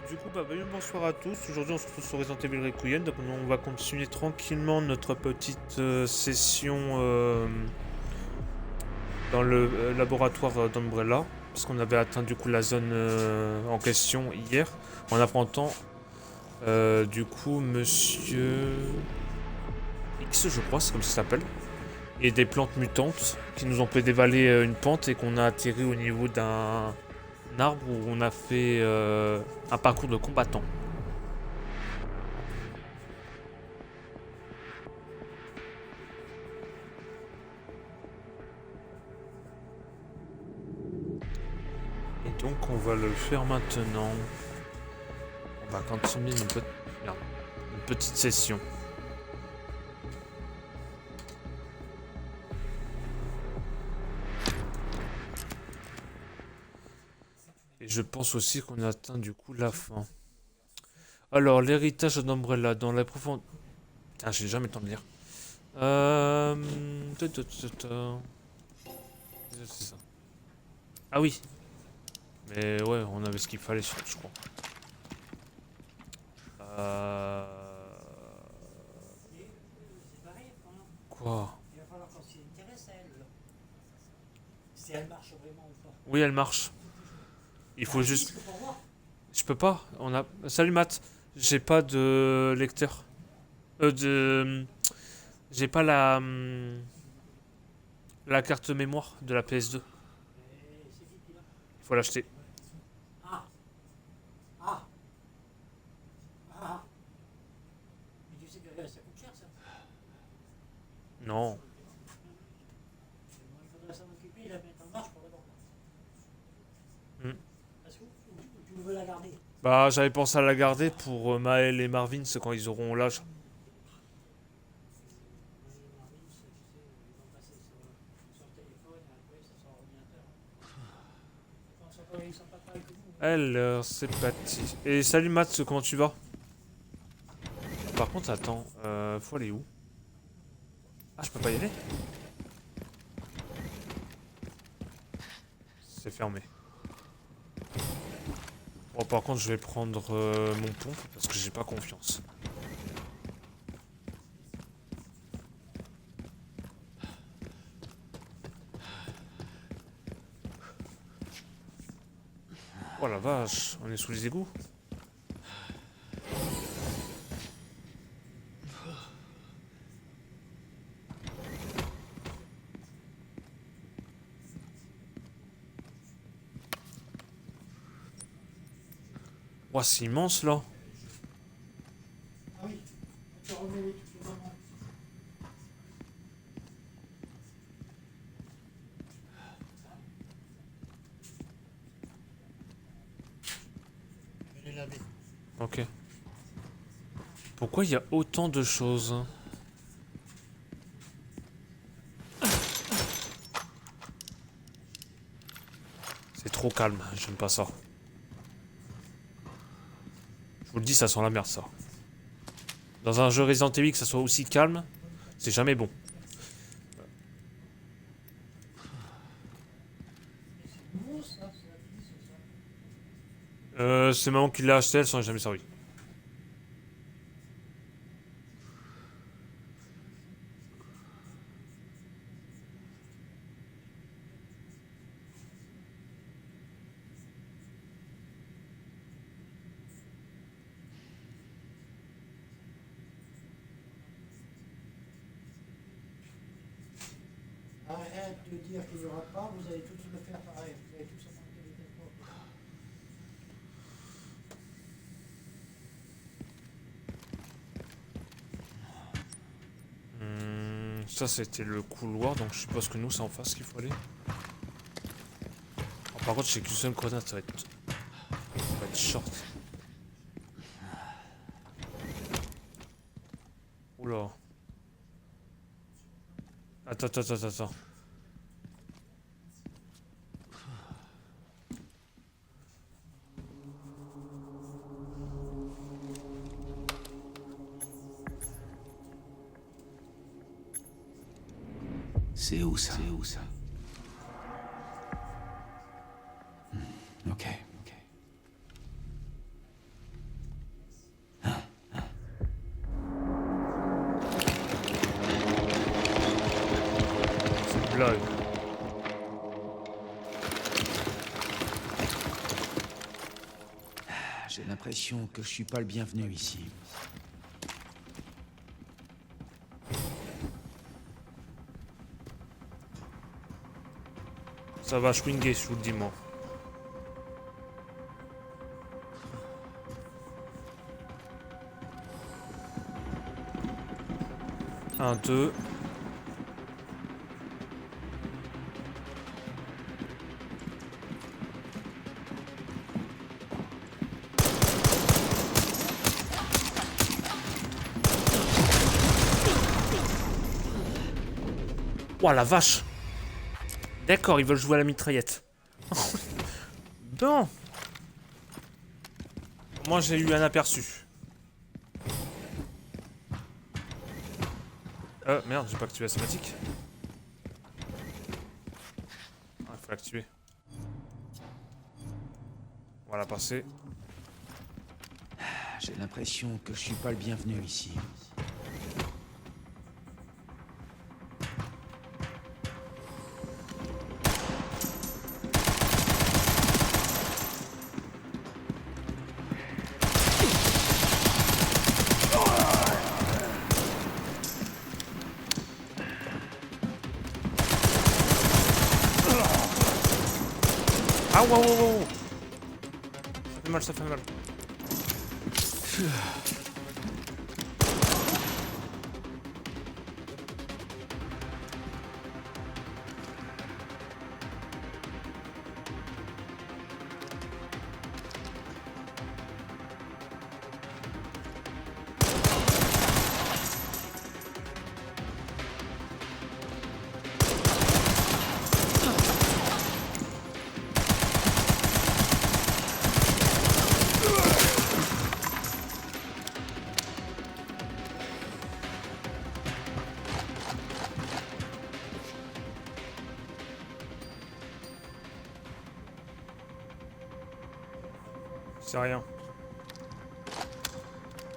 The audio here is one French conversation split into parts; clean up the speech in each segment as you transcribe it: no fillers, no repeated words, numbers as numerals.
Du coup, bonsoir à tous. Aujourd'hui, on se retrouve sur Resident Evil Requiem. Donc, on va continuer tranquillement notre petite session dans le laboratoire d'Umbrella. Parce qu'on avait atteint du coup la zone en question hier. En affrontant du coup Monsieur X, je crois, c'est comme ça s'appelle. Et des plantes mutantes qui nous ont fait dévaler une pente et qu'on a atterri au niveau d'un arbre où on a fait un parcours de combattant. Et donc on va le faire maintenant. On va continuer une petite session. Et je pense aussi qu'on a atteint du coup la fin. Alors, l'héritage d'Umbrella dans la profonde... Ah, j'ai jamais le temps de lire. C'est ça. Ah oui. Mais ouais, on avait ce qu'il fallait, je crois. Quoi? Il va falloir qu'on s'y intéresse à elle. Si elle marche vraiment ou pas. Oui, elle marche. Il faut juste... Je peux pas. On a... Salut Matt. J'ai pas de lecteur. J'ai pas la carte mémoire de la PS2. Il faut l'acheter. Ah. Ah. Ah. Mais tu sais que ça coûte cher ça. Non. Il faudrait s'en occuper et la mettre en marche pour le vendre. Parce que tu veux la garder. Bah, j'avais pensé à la garder pour Maël et Marvin, c'est quand ils auront l'âge. Alors, c'est parti. Et salut Matt, comment tu vas? Par contre, attends, faut aller où? Ah, je peux pas y aller? C'est fermé. Bon, par contre, je vais prendre mon pompe parce que j'ai pas confiance. Oh la vache, on est sous les égouts. Ouah, c'est immense là. Ah oui. Tu remets les trucs vraiment. Je vais les laver. Ok. Pourquoi il y a autant de choses? C'est trop calme, j'aime pas ça. Je vous le dis, ça sent la merde ça. Dans un jeu Resident Evil que ça soit aussi calme, c'est jamais bon. C'est nouveau ça, c'est la vie, c'est ça. C'est maman qui l'a acheté, elle s'en est jamais servi. Arrête de dire qu'il n'y aura pas, vous allez tous le faire pareil. Vous allez tous en manquer des tempo. Ça c'était le couloir, donc je suppose que nous c'est en face qu'il faut aller. Oh, par contre, j'ai qu'une seule grenade, ça va être short. Oula. Attends. C'est où ça? J'ai l'impression que je suis pas le bienvenu ici. Ça va swinguer, je vous le dis, moi. Un, deux. Ouah, la vache! D'accord, ils veulent jouer à la mitraillette. Bon. Moi, j'ai eu un aperçu. Merde, j'ai pas activé la cinématique. Ah, il faut l'activer. Voilà, passé. J'ai l'impression que je suis pas le bienvenu ici. Ah, wow, wow, wow. Ça fait mal, ça fait mal. C'est rien.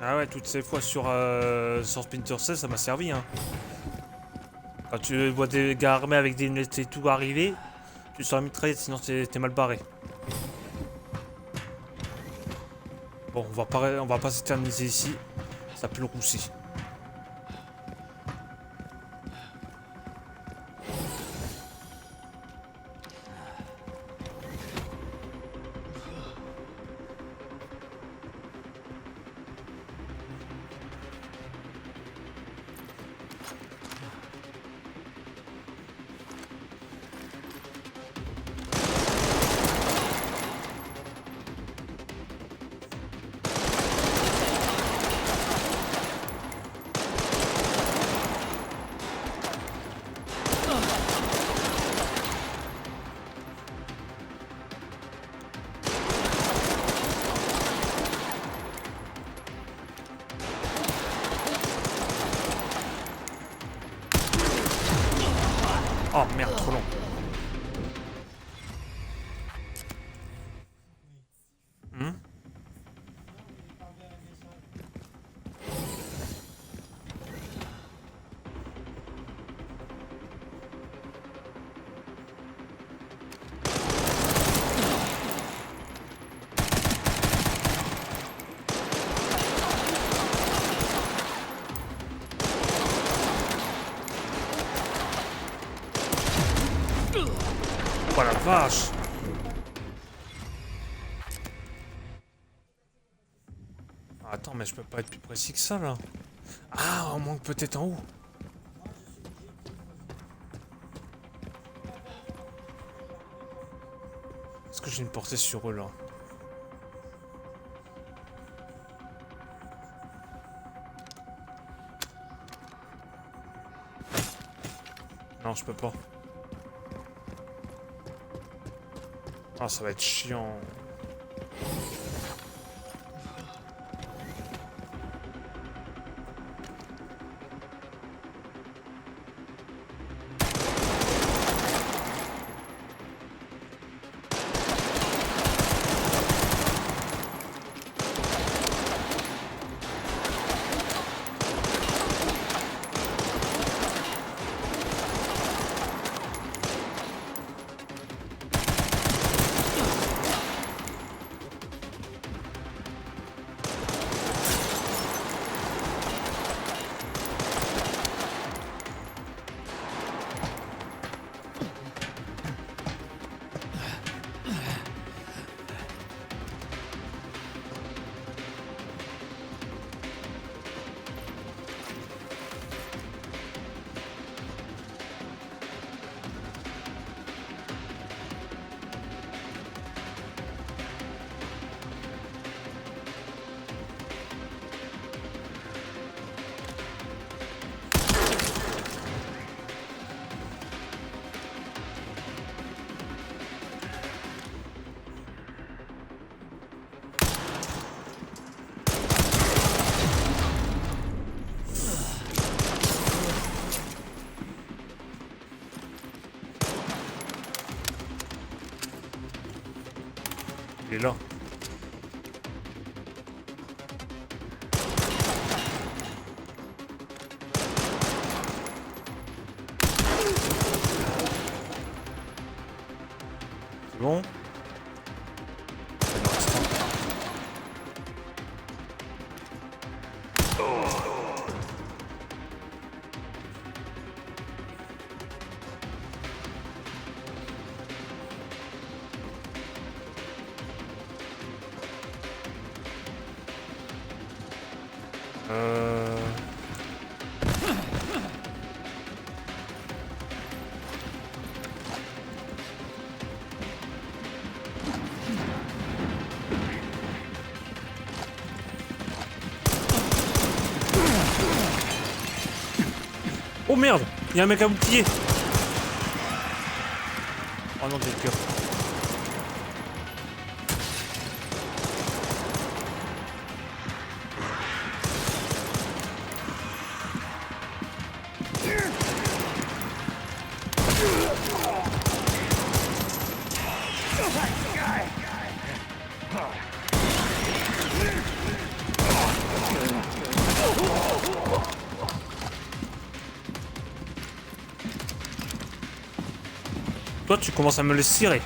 Ah ouais, toutes ces fois sur Splinter Cell, ça m'a servi, hein. Quand tu vois des gars armés avec des lunettes et tout arriver, tu sors la mitraillette, sinon t'es mal barré. Bon, on va pas s'éterniser ici. Ça pue le roussi. Oh merde, trop long. Hmm. Oh la vache! Attends, mais je peux pas être plus précis que ça là. Ah, on manque peut-être en haut. Est-ce que j'ai une portée sur eux là? Non, je peux pas. Ah, ça va être chiant. Il est là. C'est bon? Il en reste un. Euh... Oh merde! Il y a un mec à bouclier! Oh non, quel cœur. Toi, tu commences à me le cirer.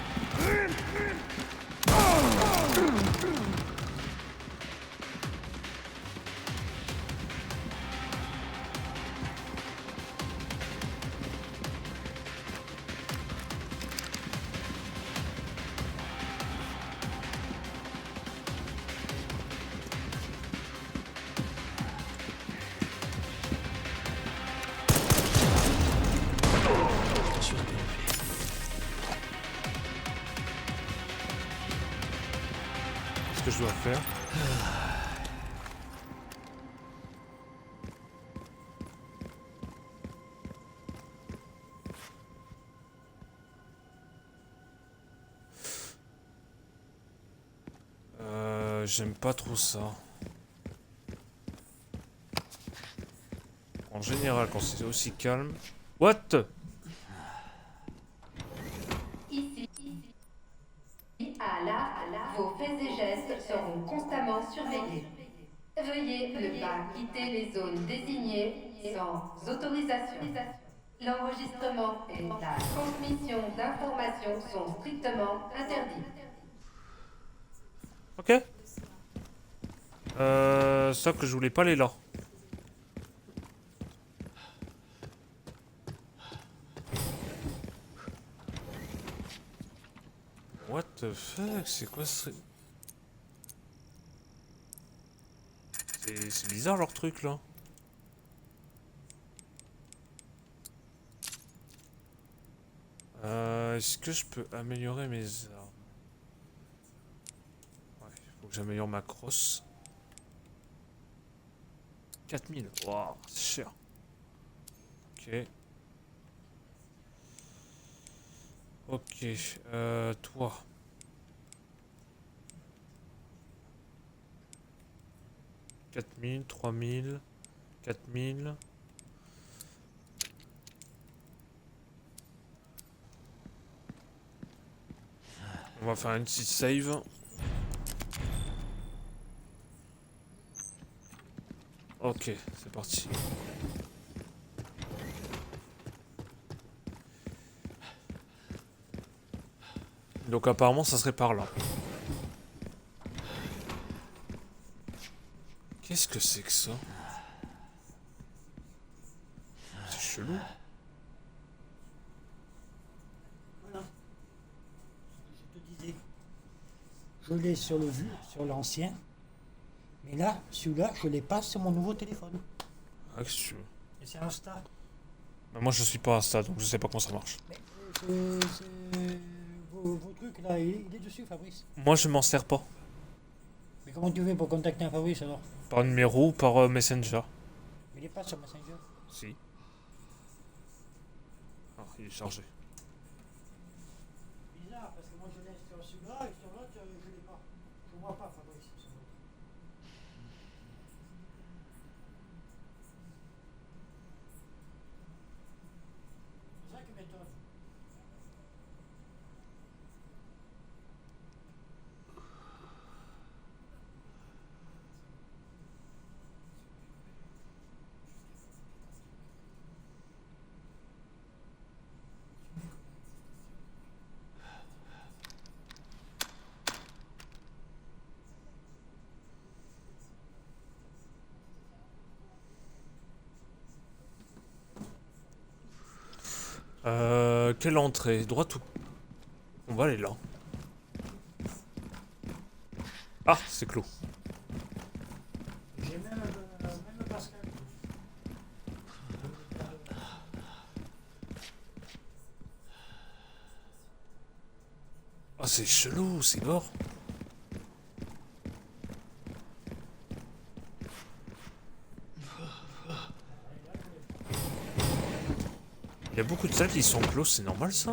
Qu'est-ce que je dois faire? J'aime pas trop ça. En général, quand c'est aussi calme... What? Ici, à la, vos faits et gestes seront constamment surveillés. Veuillez ne pas quitter les zones désignées sans autorisation. L'enregistrement et la transmission d'informations sont strictement interdits. Ok. Ça que je voulais pas aller là. What the fuck? C'est quoi ce... C'est bizarre leur truc là. Est-ce que je peux améliorer mes armes? Ouais, faut que j'améliore ma crosse. 4000, waouh, c'est cher. Ok. Ok, toi. Quatre mille, 3000, 4000. On va faire une petite save. Ok, c'est parti. Donc apparemment ça serait par là. Qu'est-ce que c'est que ça? C'est chelou. Voilà. Je te disais. Je l'ai sur le vu, sur l'ancien. Mais là, celui-là, je l'ai pas sur mon nouveau téléphone. Ah, qu'est-ce que tu veux? Et c'est Insta. Bah, moi je suis pas Insta donc je sais pas comment ça marche. Mais vos trucs là, il est dessus, Fabrice. Moi je m'en sers pas. Mais comment tu fais pour contacter un Fabrice alors? Par numéro ou par Messenger. Il est pas sur Messenger. Si. Ah, il est chargé. Bizarre, parce que moi je l'ai sur celui-là et sur l'autre, je l'ai pas. Je vois pas Fabrice sur l'autre. C'est ça qui m'étonne. Quelle entrée? Droite ou... On va aller là. Ah, c'est clos. J'ai même Pascal. Ah, c'est chelou, c'est gore. Il y a beaucoup de salles qui sont closes, c'est normal ça?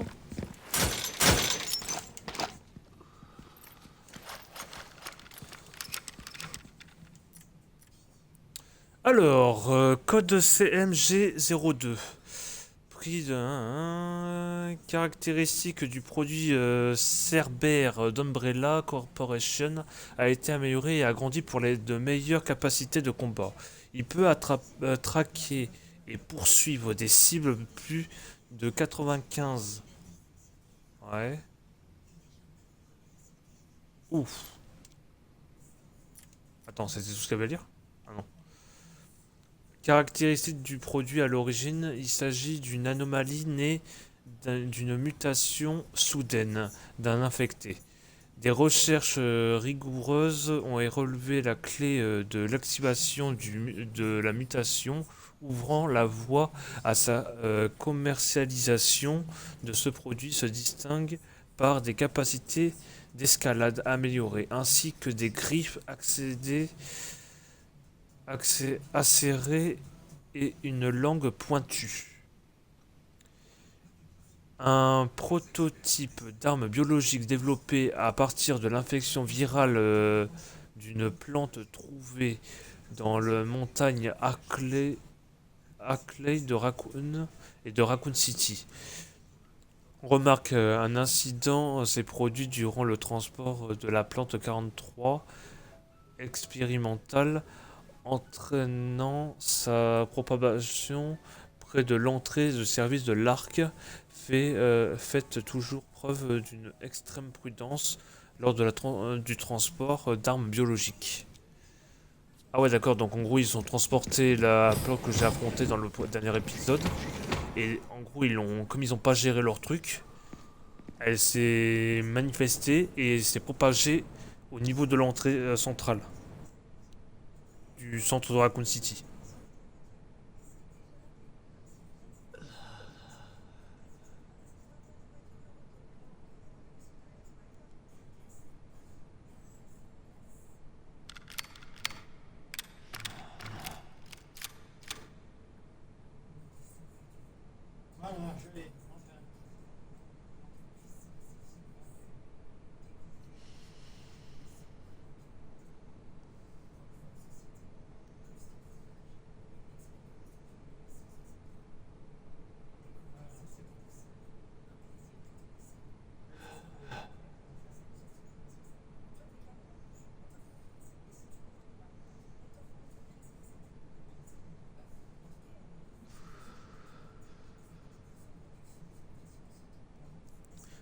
Alors, code CMG02. Prix de caractéristique du produit Cerber d'Umbrella Corporation a été amélioré et agrandi pour de meilleures capacités de combat. Il peut traquer et poursuivre des cibles plus de 95. Ouais. Ouf. Attends, c'était tout ce qu'elle veut dire? Ah non. Caractéristique du produit à l'origine, il s'agit d'une anomalie née d'une mutation soudaine d'un infecté. Des recherches rigoureuses ont relevé la clé de l'activation de la mutation, ouvrant la voie à sa commercialisation. De ce produit se distingue par des capacités d'escalade améliorées, ainsi que des griffes acérées et une langue pointue. Un prototype d'arme biologique développé à partir de l'infection virale d'une plante trouvée dans la montagne Ackley de Raccoon et de Raccoon City. On remarque un incident s'est produit durant le transport de la plante 43 expérimentale, entraînant sa propagation près de l'entrée de service de l'Arc. Faites toujours preuve d'une extrême prudence lors de du transport d'armes biologiques. Ah ouais, d'accord, donc en gros ils ont transporté la plante que j'ai affrontée dans le dernier épisode. Et en gros, comme ils n'ont pas géré leur truc, elle s'est manifestée et s'est propagée au niveau de l'entrée centrale du centre de Raccoon City. Voilà, je l'ai. Enfin.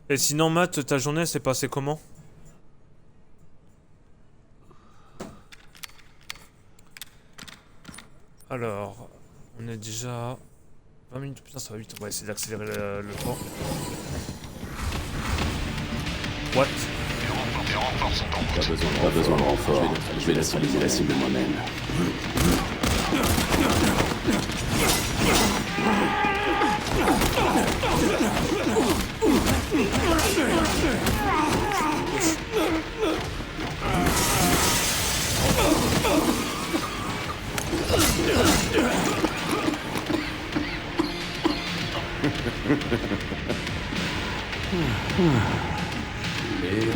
Et sinon, Matt, ta journée s'est passée comment? Alors, on est déjà à 20 minutes. Putain, ça va vite. On va essayer d'accélérer le temps. What? Les renforts sont en route. Pas besoin de renfort. Je vais neutraliser la cible moi-même.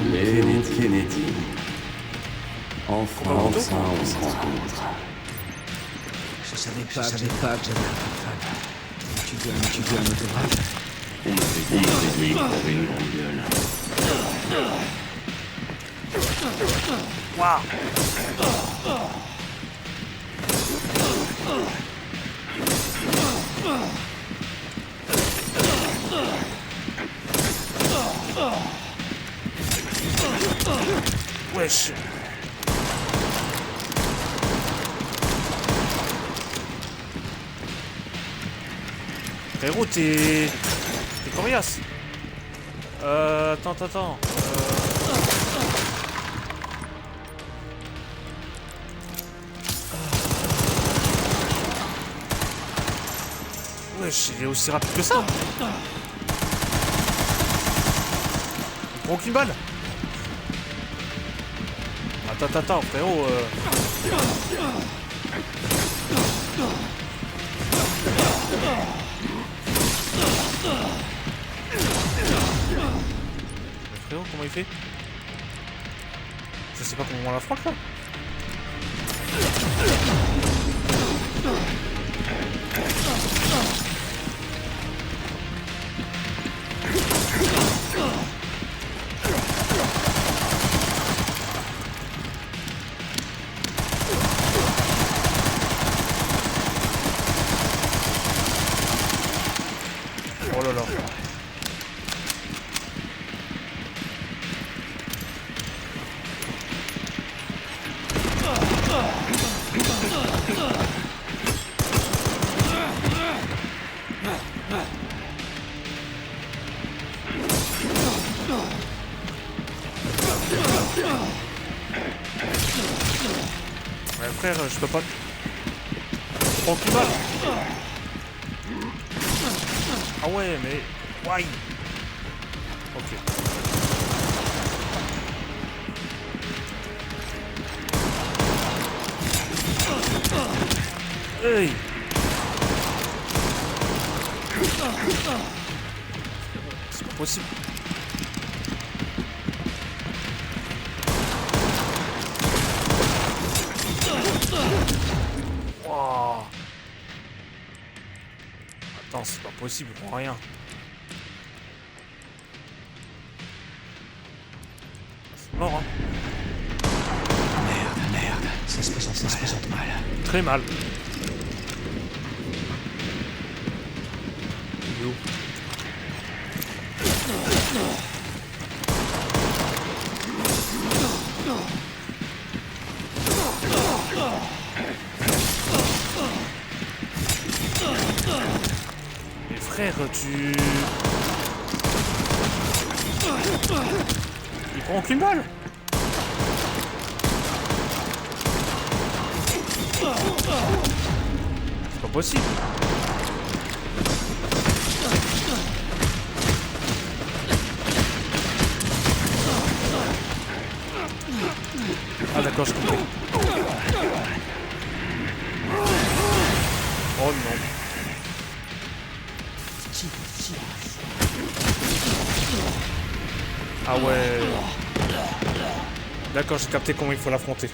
Les Kennedy. Enfin, on se rencontre. Je savais pas que j'avais un fan. Tu veux un autographe? On m'avait dit qu'on avait une grande gueule. Wesh. Frérot, t'es Coriace. Attends. Wesh, il est aussi rapide que ça. Il prend aucune balle. Attends, frérot. Mais frérot, comment il fait? Je sais pas comment on l'affronte là. Oh là là. Ouais, frère, je peux pas. Prends plus mal. Ah ouais, mais. Why? Ok. Hey! C'est pas possible. Wow. Attends, c'est pas possible pour rien. C'est mort, hein. Merde, ça se présente mal. Très mal. Il est où? Mais frère, tu... Il prend aucune balle. C'est pas possible. Ah d'accord, je comprends. Oh non. Ah ouais. D'accord, j'ai capté comment il faut l'affronter.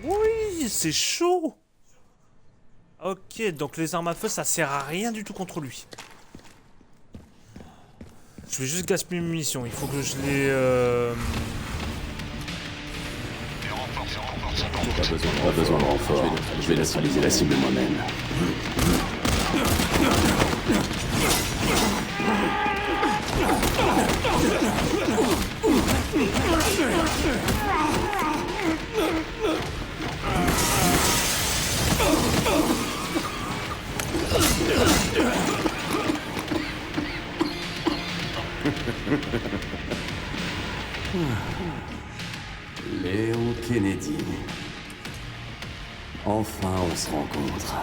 Oui, c'est chaud. Ok, donc les armes à feu, ça sert à rien du tout contre lui. Je vais juste gaspiller mes munitions. Il faut que je les... Les renforts sont en route. Pas besoin de renfort. Je vais neutraliser la cible moi-même. Léon Kennedy. Enfin, on se rencontre.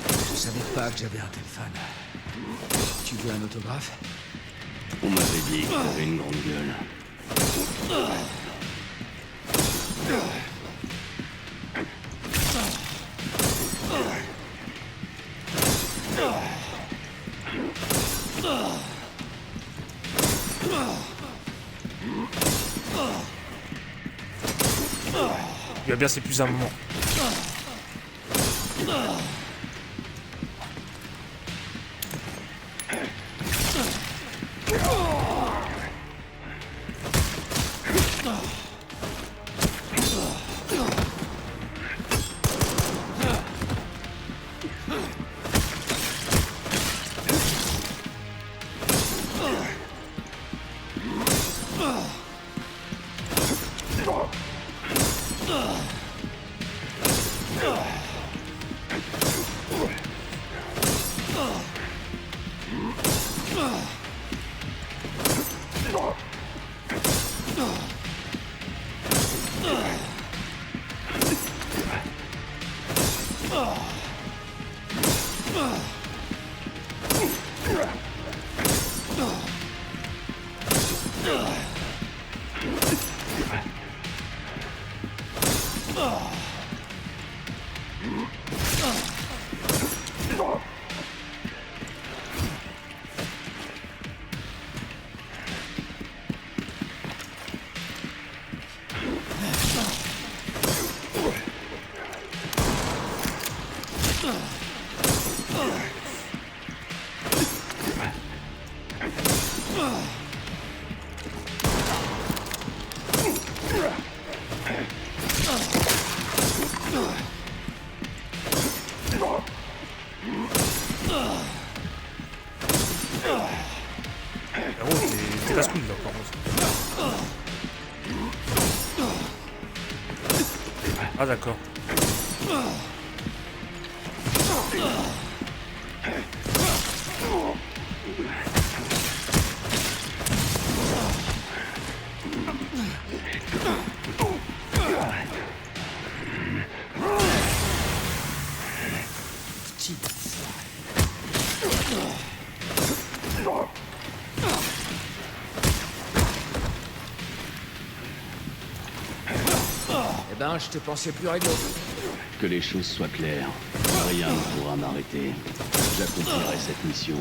Je savais pas que j'avais un téléphone. Tu veux un autographe? On m'avait dit que t'avais une grande gueule. Il va bien s'épuiser un moment. T'es casse-couille là par contre. Ah d'accord. Eh ben, je te pensais plus réglo. Que les choses soient claires. Rien ne pourra m'arrêter. J'accomplirai cette mission.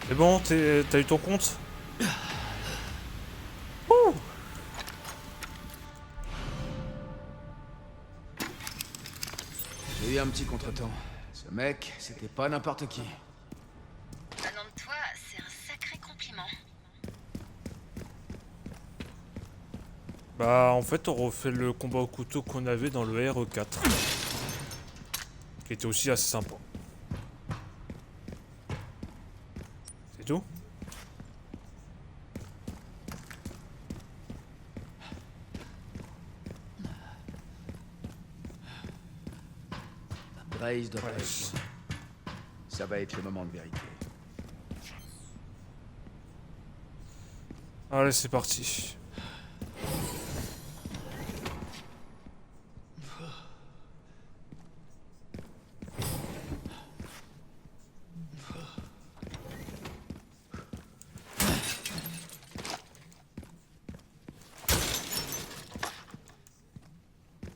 C'est bon, t'as eu ton compte? J'ai eu un petit contretemps. Ce mec, c'était pas n'importe qui. Venant de toi, c'est un sacré compliment. Bah en fait on refait le combat au couteau qu'on avait dans le RE4. Qui était aussi assez sympa. C'est tout? Brace doit pas Ouais. être loin. Ça va être le moment de vérité. Allez c'est parti.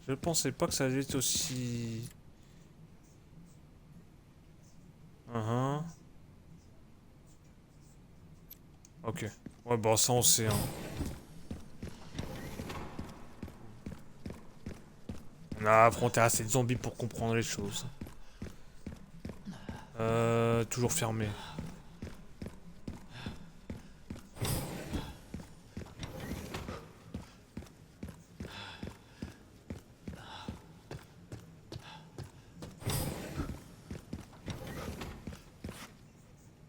Je pensais pas que ça allait être aussi... Ok. Ouais bah ça on sait hein. On a affronté assez de zombies pour comprendre les choses. Toujours fermé.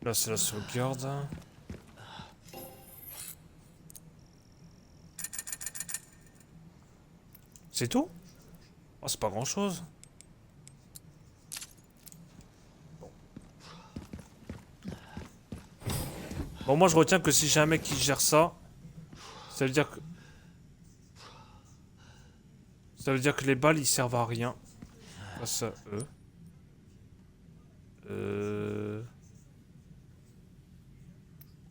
Là c'est la sauvegarde. C'est tout? Oh c'est pas grand chose. Bon moi je retiens que si j'ai un mec qui gère ça, ça veut dire que... Ça veut dire que les balles ils servent à rien. Face à eux.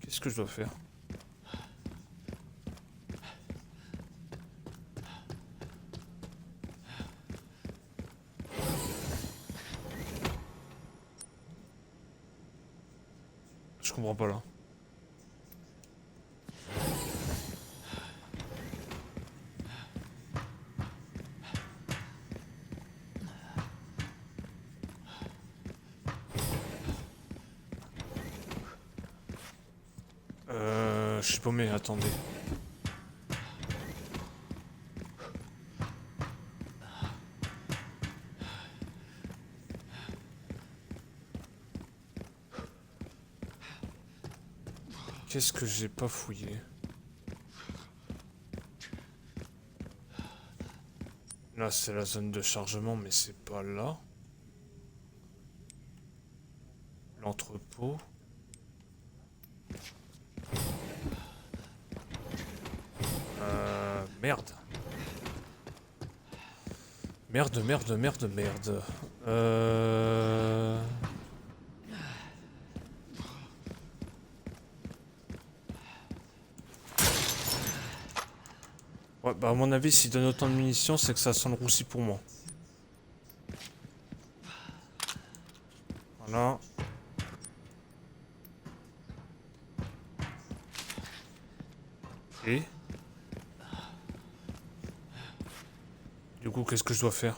Qu'est-ce que je dois faire? Je comprends pas là. Je suis paumé, attendez. Qu'est-ce que j'ai pas fouillé? Là, c'est la zone de chargement, mais c'est pas là. L'entrepôt. Merde. Merde. Ouais, bah à mon avis, s'il donne autant de munitions, c'est que ça sent le roussi pour moi. Voilà. Et du coup, qu'est-ce que je dois faire?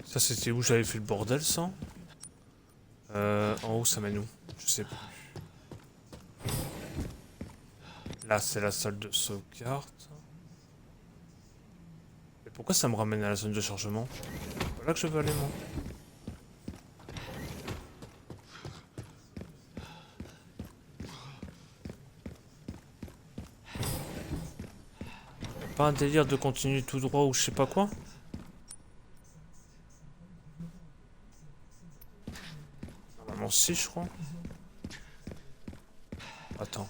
Ça, c'était où j'avais fait le bordel, ça? En haut, ça mène où? Je sais plus. Là, c'est la salle de sauvegarde. Et pourquoi ça me ramène à la zone de chargement? Voilà que je veux aller, moi. Pas un délire de continuer tout droit ou je sais pas quoi? Normalement si, je crois. Attends.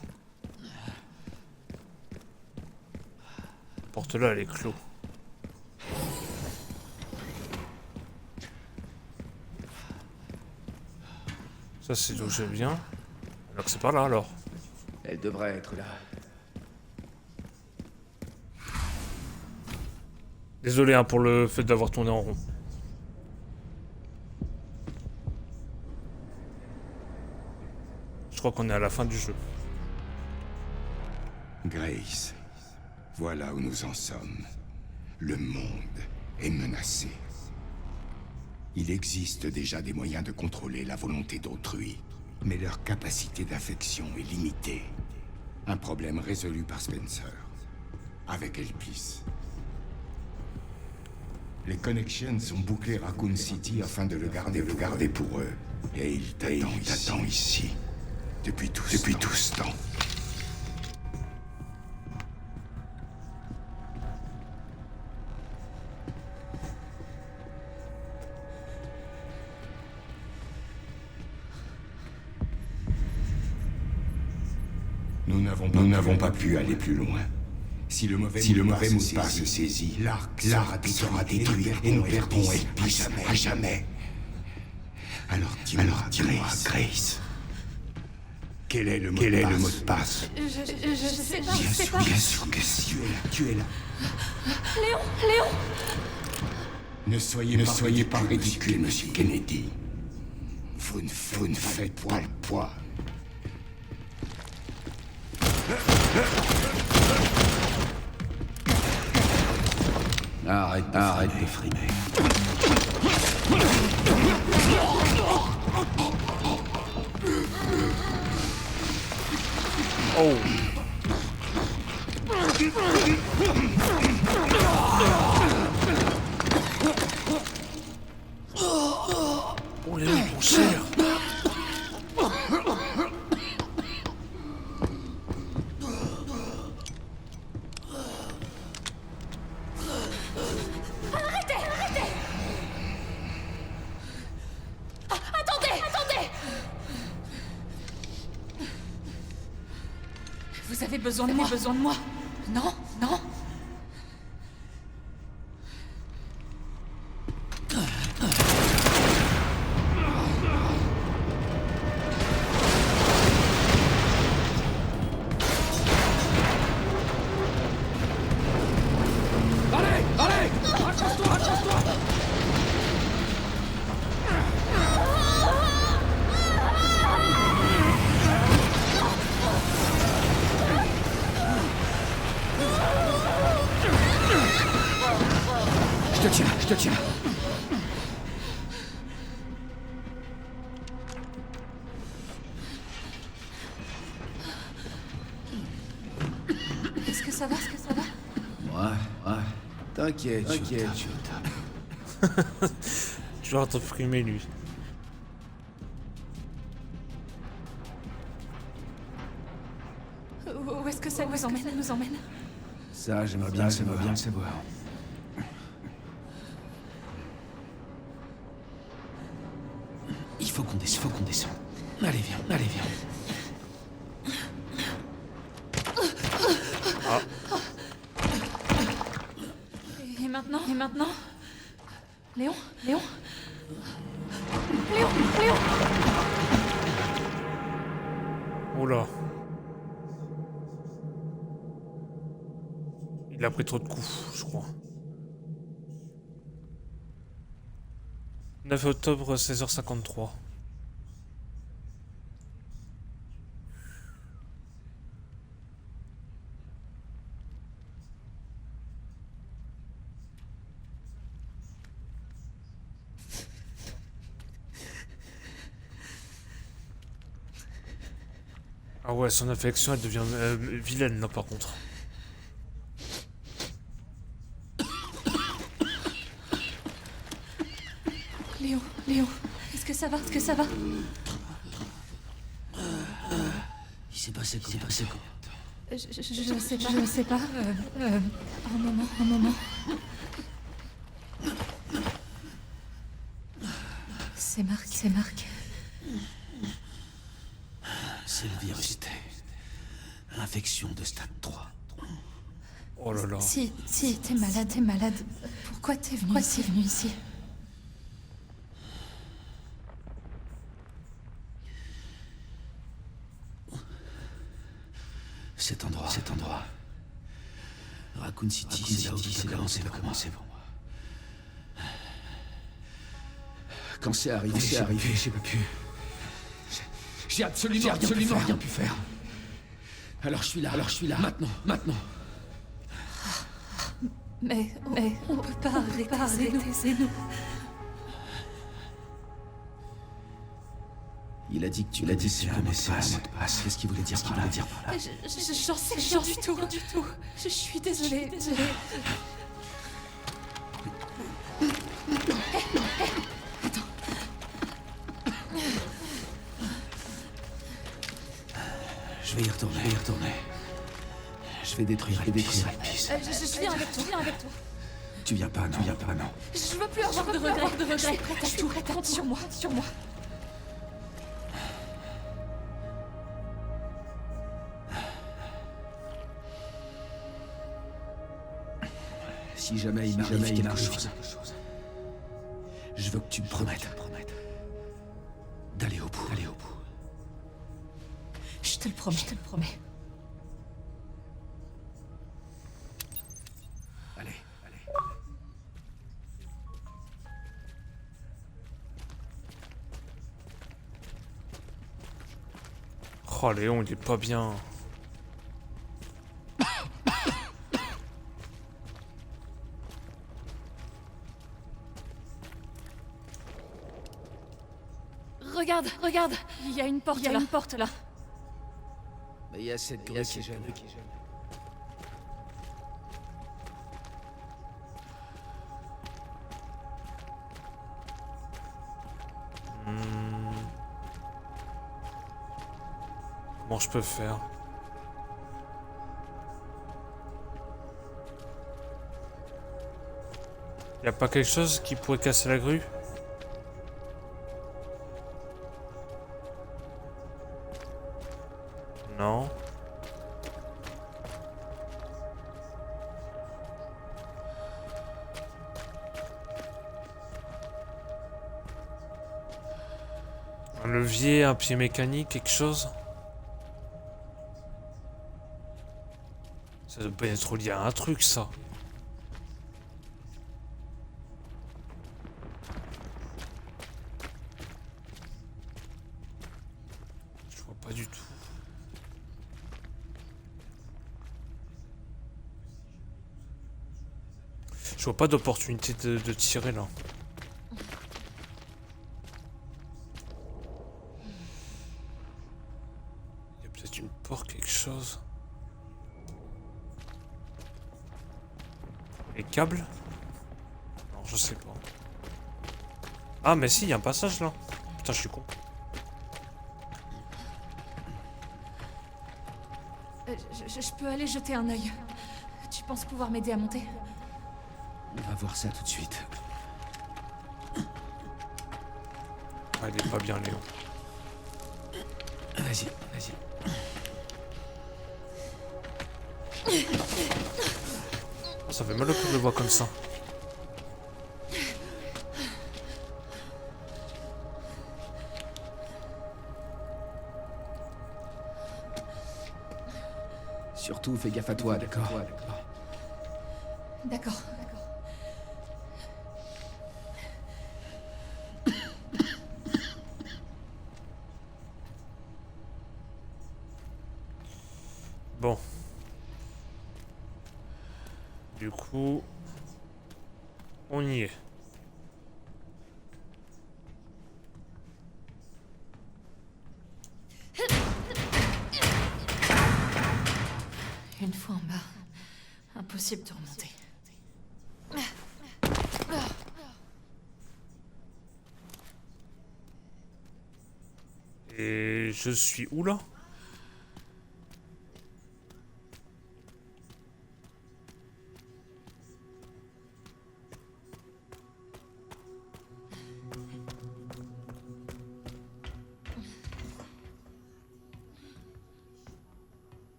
La porte là, elle est clos. Ça c'est d'où je viens. Alors que c'est par là alors. Elle devrait être là. Désolé hein, pour le fait d'avoir tourné en rond. Je crois qu'on est à la fin du jeu. Grace, voilà où nous en sommes. Le monde est menacé. Il existe déjà des moyens de contrôler la volonté d'autrui, mais leur capacité d'affection est limitée. Un problème résolu par Spencer, avec Elpis. Les Connections ont bouclé Raccoon City afin de le garder pour eux. Et il t'attend ici. Depuis tout ce temps. Nous n'avons pas pu aller plus loin. Si le mauvais mot de passe se saisit, l'arc sera détruit et nous perdrons Elpis à jamais. Alors dis-moi, Grace. Quel est le mot de passe? Je sais pas. Bien sûr que si. Tu es là. Léon. Ne soyez pas ridicule, monsieur Kennedy. Vous ne faites pas le poids. Arrête de frimer. Oh. Oh Léon, ton cher. Vous avez besoin de moi. Non. Je te tiens. Est-ce que ça va? Ouais. T'inquiète, Toujours à te frimer lui. Où est-ce que ça nous emmène? Ça, j'aimerais bien le savoir. Il faut qu'on descende. Allez, viens. Et maintenant Léon Oula. Il a pris trop de coups, je crois. 9 octobre, 16h53. Ah ouais, son affection, elle devient vilaine, là, par contre. Léon, est-ce que ça va Il s'est passé quoi? Je sais pas. Un moment. C'est Marc. C'est le virus T. Infection de stade 3. Oh là là. Si, t'es malade. Pourquoi t'es venu ici? Cet endroit. Raccoon City, c'est là où ça a commencé pour moi. Quand c'est arrivé, j'ai pas pu. J'ai absolument rien pu faire. Alors je suis là. Maintenant. Mais on peut pas arrêter, c'est nous. Il a dit que tu l'as dit, c'est un mot de passe. Qu'est-ce qu'il voulait dire par là? J'en sais rien du tout. Je suis désolée. Attends. Je vais y retourner. Je vais détruire l'épice. Je viens avec toi. Tu viens pas, non. Je veux plus avoir de regrets. Je suis prête à tout. Compte sur moi. Si jamais il m'arrive quelque chose, je veux que tu me promettes d'aller au bout. Je te le promets. Allez. Oh Léon, il est pas bien. Regarde. Il y a une porte là. Mais il y a cette grue qui gêne. Comment je peux faire? Y a pas quelque chose qui pourrait casser la grue? Non. Un levier, un pied mécanique, quelque chose? Ça doit pas être lié à un truc, ça. Je vois pas du tout. Je vois pas d'opportunité de tirer là. Il y a peut-être une porte, quelque chose. Les câbles? Non, je sais pas. Ah, mais si, il y a un passage là. Putain, je suis con. Je peux aller jeter un œil. penses pouvoir m'aider à monter? On va voir ça tout de suite. Ah, il est pas bien, Léon. Vas-y, vas-y. Oh, ça fait mal au cœur de le voir comme ça. Surtout, fais gaffe à toi, d'accord? D'accord. Bon. Du coup, on y est. Une fois en bas, impossible de remonter. Et je suis où là?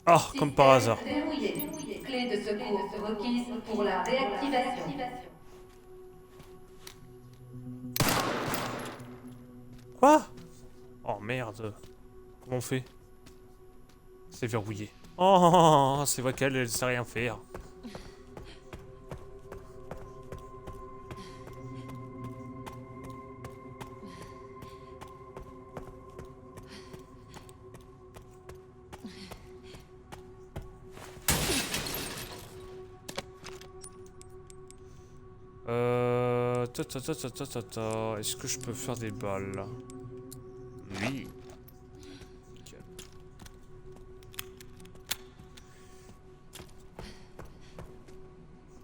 Ah, comme par hasard. Verrouillé. Clé de secours requise pour la réactivation. Quoi? Oh merde. Comment on fait? C'est verrouillé. Oh, c'est vrai qu'elle, elle sait rien faire. Est-ce que je peux faire des balles là? Oui. Nickel.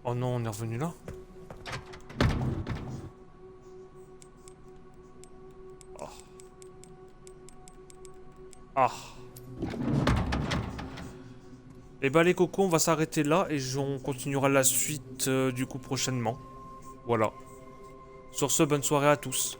Oh non, on est revenu là? Oh. Ah. Et bah les cocos, on va s'arrêter là et on continuera la suite du coup prochainement. Voilà. Sur ce, bonne soirée à tous.